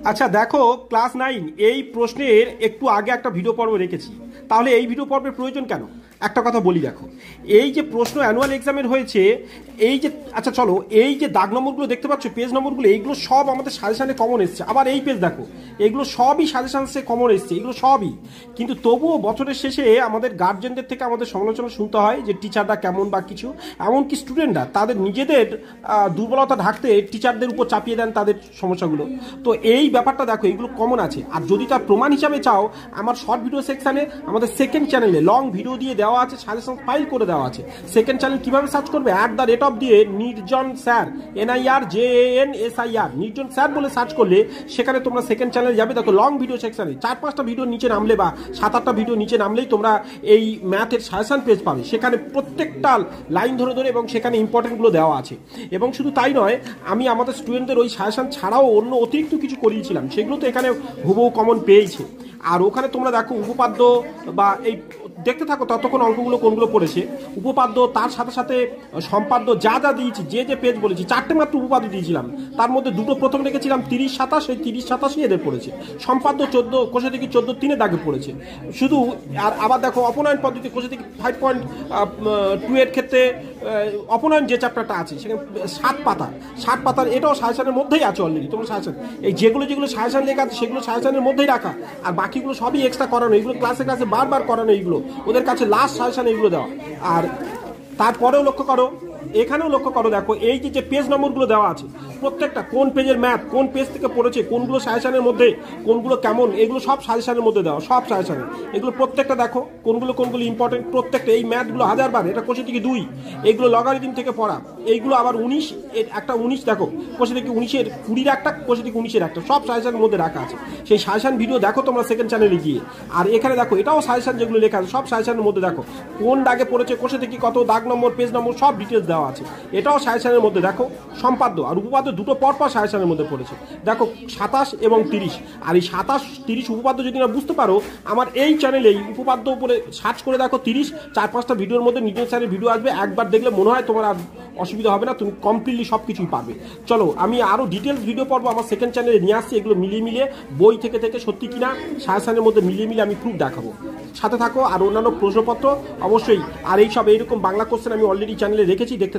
আচ্ছা দেখো, ক্লাস 9 এই প্রশ্নের একটু আগে একটা ভিডিও পর্ব রেখেছি, তাহলে এই ভিডিও পর্বের প্রয়োজন কেন? একটা কথা বলি, দেখো এই যে প্রশ্ন অ্যানুয়াল এক্সামের হয়েছে, এই যে আচ্ছা চলো, এই যে দাগ নম্বরগুলো দেখতে পাচ্ছ, পেজ নম্বরগুলো, এইগুলো সব আমাদের সাজেশানে কমন এসছে। আবার এই পেজ দেখো, এগুলো সবই সাজেশানসে কমন এসছে, এগুলো সবই। কিন্তু তবুও বছরের শেষে আমাদের গার্জেনদের থেকে আমাদের সমালোচনা শুনতে হয় যে টিচাররা কেমন বা কিছু, এমনকি স্টুডেন্টরা তাদের নিজেদের দুর্বলতা ঢাকতে টিচারদের উপর চাপিয়ে দেন তাদের সমস্যাগুলো। তো এই ব্যাপারটা দেখো, এইগুলো কমন আছে। আর যদি তার প্রমাণ হিসাবে চাও, আমার শর্ট ভিডিও সেকশানে আমাদের সেকেন্ড চ্যানেলে লং ভিডিও দিয়ে দেওয়া আছে, সাজেশন ফাইল করে দেওয়া আছে। সেকেন্ড চ্যানেল কিভাবে সার্চ করবে? @, দিয়ে নির্জন স্যার, NIRJANSIR, নির্জন স্যার বলে সার্চ করলে সেখানে তোমরা সেকেন্ড চ্যানেলে যাবে। দেখো লং ভিডিও সেকশনে 4-5টা ভিডিও নিচে নামলে বা 7-8টা ভিডিও নিচে নামলেই তোমরা এই ম্যাথের সাজেশন পেজ পাবে। সেখানে প্রত্যেকটা লাইন ধরে ধরে এবং সেখানে ইম্পর্টেন্টগুলো দেওয়া আছে। এবং শুধু তাই নয়, আমি আমাদের স্টুডেন্টদের ওই সাজেশন ছাড়াও অন্য অতিরিক্ত কিছু করিয়েছিলাম, সেগুলো তো এখানে হুবহু কমন পেয়েছে। আর ওখানে তোমরা দেখো উপপাদ্য বা এই দেখতে থাকো ততক্ষণ অঙ্কগুলো কোনগুলো পড়েছে, উপপাদ্য, তার সাথে সাথে সম্পাদ্য, যা যা দিয়েছি, যে যে পেজ বলেছি, 4টে মাত্র উপপাদ্য দিয়েছিলাম। তার মধ্যে দুটো প্রথম রেখেছিলাম 30-27, সেই 30-27ই এদের পড়েছে। সম্পাদ্য 14, কোষে থেকে 14-3 দাগে পড়েছে শুধু। আর আবার দেখো অপনয়ন পদ্ধতি, কোষে থেকে 5.2 এর ক্ষেত্রে অপনয়ন যে চ্যাপ্টারটা আছে সেখানে 7 পাতার, এটাও সাজেশনের মধ্যেই আছে অলরেডি। তোমার সাজেশন এই যেগুলো সাজেশন লেখা আছে সেগুলো সাজেশনের মধ্যেই রাখা, আর বাকিগুলো সবই এক্সট্রা করানো। এগুলো ক্লাসে বারবার করানো, এইগুলো ওদের কাছে লাস্ট সাজেশন এগুলো দেওয়া। আর তারপরেও লক্ষ্য করো, এখানেও লক্ষ্য করো, দেখো এই যে পেজ নম্বরগুলো দেওয়া আছে, প্রত্যেকটা কোন পেজের ম্যাথ কোন পেজ থেকে পড়েছে, কোনগুলো সাজেশনের মধ্যে, কোনগুলো কেমন, এগুলো সব সাজেশনের মধ্যে দেওয়া, সব সাজেশনে। এগুলো প্রত্যেকটা দেখো কোনগুলো ইম্পর্টেন্ট, প্রত্যেকটা এই ম্যাথগুলো 1000 বার, এটা কোষে থেকে 2, এগুলো লগারিদম থেকে পড়া। এইগুলো আবার 19, একটা 19 দেখো, কোষে থেকে 19-এর 20-এর একটা, কোষে থেকে 19-এর একটা, সব সাজেশনের মধ্যে রাখা আছে। সেই সাজেশন ভিডিও দেখো তোমরা সেকেন্ড চ্যানেলে গিয়ে। আর এখানে দেখো এটাও সাজেশন, যেগুলো লেখা আছে সব সাজেশনের মধ্যে দেখো, কোন দাগে পড়েছে, কোষে থেকে কত, দাগ নম্বর, পেজ নম্বর, সব ডিটেলস দেওয়া আছে। এটাও সাজেশনের মধ্যে দেখো। সম্পাদ্য আর উপপাদ্য দুটো পরপর সাজেশনের মধ্যে পড়েছে। দেখো 27 এবং 30, আর এই 27-30 উপপাদ্য যদি না বুঝতে পারো, আমার এই চ্যানেলেই উপপাদ্য উপরে সার্চ করে দেখো 30, 4-5টা ভিডিওর মধ্যে নিজের স্যারের ভিডিও আসবে। একবার দেখলে মনে হয় তোমার আর অসুবিধা হবে না, তুমি কমপ্লিটলি সব কিছুই পারবে। চলো, আমি আরও ডিটেলস ভিডিও পর্ব আমার সেকেন্ড চ্যানেলে নিয়ে আসছি, এগুলো মিলিয়ে বই থেকে সত্যি কিনা সাজেশনের মধ্যে মিলিয়ে আমি প্রুফ দেখাবো। সাথে থাকো। আর অন্যান্য প্রশ্নপত্র অবশ্যই, আর এইসব এইরকম বাংলা কোশ্চেন আমি অলরেডি চ্যানেলে রেখেছি, দেখতে থাকো।